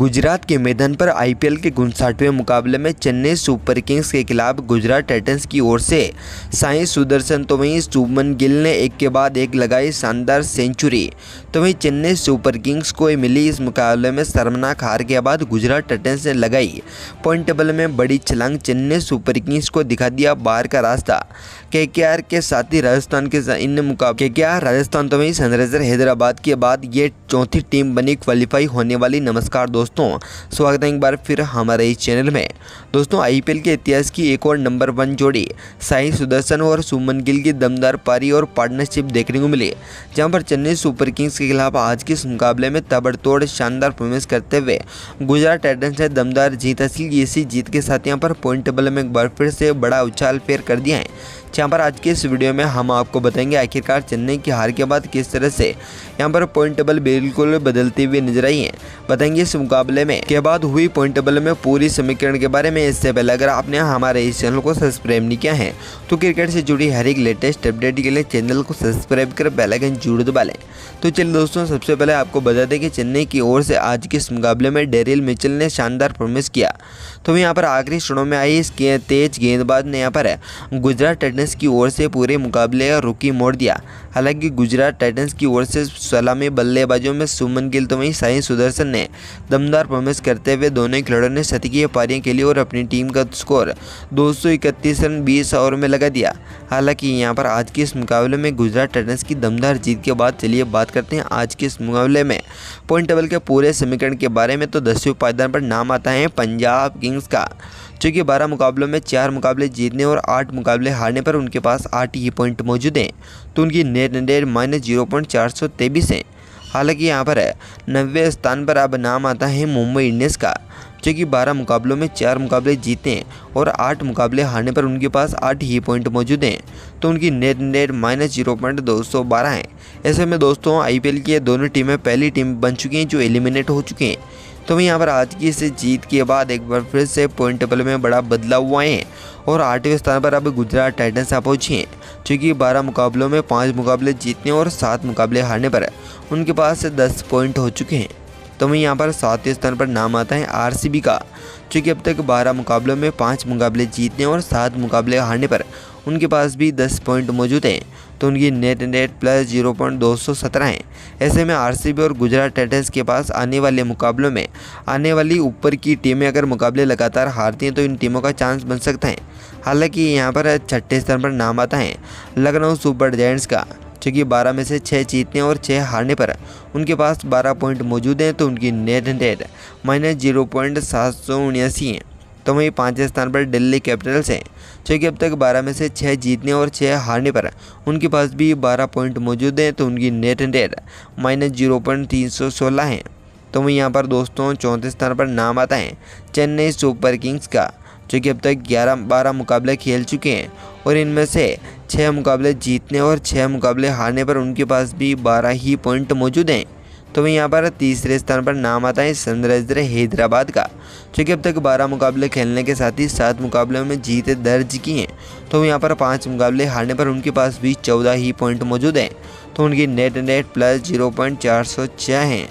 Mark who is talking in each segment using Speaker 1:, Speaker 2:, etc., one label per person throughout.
Speaker 1: गुजरात के मैदान पर आईपीएल के 59वें मुकाबले में चेन्नई सुपर किंग्स के खिलाफ गुजरात टाइटंस की ओर से साई सुदर्शन तो वहीं शुभमन गिल ने एक के बाद एक लगाई शानदार सेंचुरी। तो वहीं चेन्नई सुपर किंग्स को मिली इस मुकाबले में शर्मनाक हार के बाद गुजरात टाइटंस ने लगाई पॉइंट टेबल में बड़ी छलांग। चेन्नई सुपर किंग्स को दिखा दिया बाहर का रास्ता। केकेआर के साथ ही राजस्थान के इन मुकाबले केकेआर राजस्थान तो वहीं सनराइजर हैदराबाद के बाद ये चौथी टीम बनी क्वालिफाई होने वाली। नमस्कार दोस्तों, स्वागत है एक बार फिर हमारे इस चैनल में। दोस्तों, आईपीएल के इतिहास की एक और नंबर 1 जोड़ी साई सुदर्शन और शुभमन गिल की दमदार पारी और पार्टनरशिप देखने को मिली, जहां पर चेन्नई सुपर किंग्स के खिलाफ आज के इस मुकाबले में ताबड़तोड़ शानदार परफॉर्मेंस करते हुए गुजरात टाइटंस ने दमदार जीत हासिल की। इसी जीत के साथ यहां पर पॉइंट टेबल में एक बार फिर से बड़ा उछाल फेर कर दिया है, जहाँ पर आज के इस वीडियो में हम आपको बताएंगे आखिरकार चेन्नई की हार के बाद किस तरह से यहाँ पर पॉइंट टेबल बिल्कुल बदलती हुई नजर आई है। बताएंगे इस मुकाबले में के बाद हुई पॉइंट टेबल में पूरी समीकरण के बारे में। इससे पहले अगर आपने हमारे इस चैनल को सब्सक्राइब नहीं किया है तो क्रिकेट से जुड़ी हर एक लेटेस्ट अपडेट के लिए चैनल को सब्सक्राइब कर बेल आइकन जरूर दबा लें। तो चलिए दोस्तों, सबसे पहले आपको बता दें कि चेन्नई की ओर से आज के इस मुकाबले में डेरिल मिचेल ने शानदार परफॉर्मेंस किया। तो यहाँ पर आखिरी क्षणों में आई इस तेज गेंदबाज ने यहाँ पर गुजरात टाइटंस की ओर से पूरे मुकाबले का रुखी मोड़ दिया। हालांकि गुजरात टाइटंस की ओर से सलामी बल्लेबाजों में शुभमन गिल तो वहीं साई सुदर्शन ने दमदार परफॉर्मेंस करते हुए दोनों खिलाड़ियों ने शतकीय पारियां खेली और अपनी टीम का स्कोर 231 रन 20 ओवर में लगा दिया। हालांकि यहाँ पर आज के इस मुकाबले में गुजरात टाइटंस की दमदार जीत के बाद चलिए बात करते हैं आज के इस मुकाबले में पॉइंट टेबल के पूरे समीकरण के बारे में। तो 10वें पायदान पर नाम आता है पंजाब किंग्स का, जो कि 12 मुकाबलों में 4 मुकाबले जीतने और 8 मुकाबले हारने पर उनके पास 8 ही पॉइंट मौजूद हैं। तो उनकी नेट रन रेट -0.423 है। हालांकि यहाँ पर 90वें स्थान पर अब नाम आता है मुंबई इंडियंस का, जो कि 12 मुकाबलों में 4 मुकाबले जीते हैं और 8 मुकाबले हारने पर उनके पास 8 ही पॉइंट मौजूद हैं। तो उनकी नेट रन रेट -0.212 है। ऐसे में दोस्तों, आईपीएल की ये दोनों टीमें पहली टीम बन चुकी हैं जो एलिमिनेट हो चुके हैं। तो यहाँ पर आज की इस जीत के बाद एक बार फिर से पॉइंट टेबल में बड़ा बदलाव हुआ है और 8वें स्थान पर अब गुजरात टाइटंस आ पहुंची हैं, जो कि 12 मुकाबलों में 5 मुकाबले जीतने और 7 मुकाबले हारने पर उनके पास 10 पॉइंट हो चुके हैं। तो वहीं यहाँ पर 7वें स्थान पर नाम आता है आरसीबी का, जो कि अब तक 12 मुकाबलों में 5 मुकाबले जीतने और 7 मुकाबले हारने पर उनके पास भी 10 पॉइंट मौजूद हैं। तो उनकी नेट रन रेट +0.217 है। ऐसे में आरसीबी और गुजरात टाइटंस के पास आने वाले मुकाबलों में आने वाली ऊपर की टीमें अगर मुकाबले लगातार हारती हैं तो इन टीमों का चांस बन सकता है। हालांकि यहाँ पर 6ठे स्थान पर नाम आता है लखनऊ सुपर जायंट्स का, जो कि 12 में से 6 जीतने और 6 हारने पर उनके पास 12 पॉइंट मौजूद हैं। तो उनकी नेट रन रेट -0.779 है। तो वहीं 5वें स्थान पर दिल्ली कैपिटल्स हैं, जो कि अब तक 12 में से 6 जीतने और 6 हारने पर उनके पास भी 12 पॉइंट मौजूद हैं। तो उनकी नेट रन रेट -0.316 है। तो वहीं यहाँ पर दोस्तों 4थे स्थान पर नाम आता है चेन्नई सुपर किंग्स का, जो कि अब तक 12 मुकाबले खेल चुके हैं और इनमें से 6 मुकाबले जीतने और 6 मुकाबले हारने पर उनके पास भी 12 ही पॉइंट मौजूद हैं। तो वहीं यहाँ पर 3रे स्थान पर नाम आता है सनराइजर हैदराबाद का, जो कि अब तक 12 मुकाबले खेलने के साथ ही 7 मुकाबलों में जीत दर्ज की हैं। तो यहाँ पर 5 मुकाबले हारने पर उनके पास भी 14 ही पॉइंट मौजूद हैं। तो उनकी नेट रन रेट +0.406 है।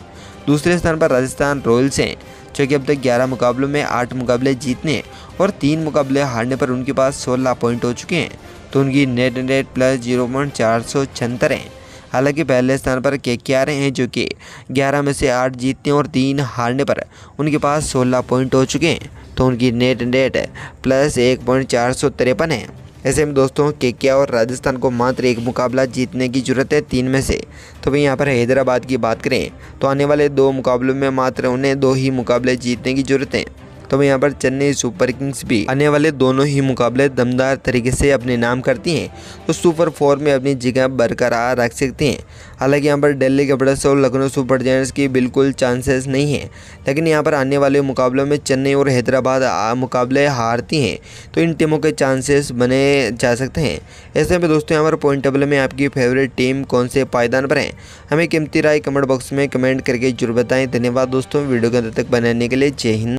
Speaker 1: दूसरे स्थान पर राजस्थान रॉयल्स हैं, जो कि अब तक 11 मुकाबलों में 8 मुकाबले जीतने और 3 मुकाबले हारने पर उनके पास 16 पॉइंट हो चुके हैं। तो उनकी नेट रन रेट +0.476 है। हालांकि पहले स्थान पर केकेआर हैं, जो कि 11 में से 8 जीतने और 3 हारने पर उनके पास 16 पॉइंट हो चुके हैं। तो उनकी नेट रन रेट +1.453 है। ऐसे में दोस्तों, केकेआर और राजस्थान को मात्र 1 मुकाबला जीतने की जरूरत है 3 में से। तो वहीं यहाँ पर हैदराबाद की बात करें तो आने वाले 2 मुकाबलों में मात्र उन्हें 2 ही मुकाबले जीतने की जरूरत है। तो यहाँ पर चेन्नई सुपर किंग्स भी आने वाले दोनों ही मुकाबले दमदार तरीके से अपने नाम करती हैं, तो सुपर 4 में अपनी जगह बरकरार रख सकती हैं। हालांकि यहाँ पर दिल्ली कैपिटल्स और लखनऊ सुपर जायंट्स की बिल्कुल चांसेस नहीं है, लेकिन यहाँ पर आने वाले मुकाबलों में चेन्नई और हैदराबाद मुकाबले हारती हैं तो इन टीमों के चांसेस बने जा सकते हैं। ऐसे में दोस्तों, यहाँ पर पॉइंट टेबल में आपकी फेवरेट टीम कौन से पायदान पर है, हमें कीमती राय कमेंट बॉक्स में कमेंट करके जरूर बताएं। धन्यवाद दोस्तों, वीडियो को अंत तक बनाने के लिए। जय हिंद।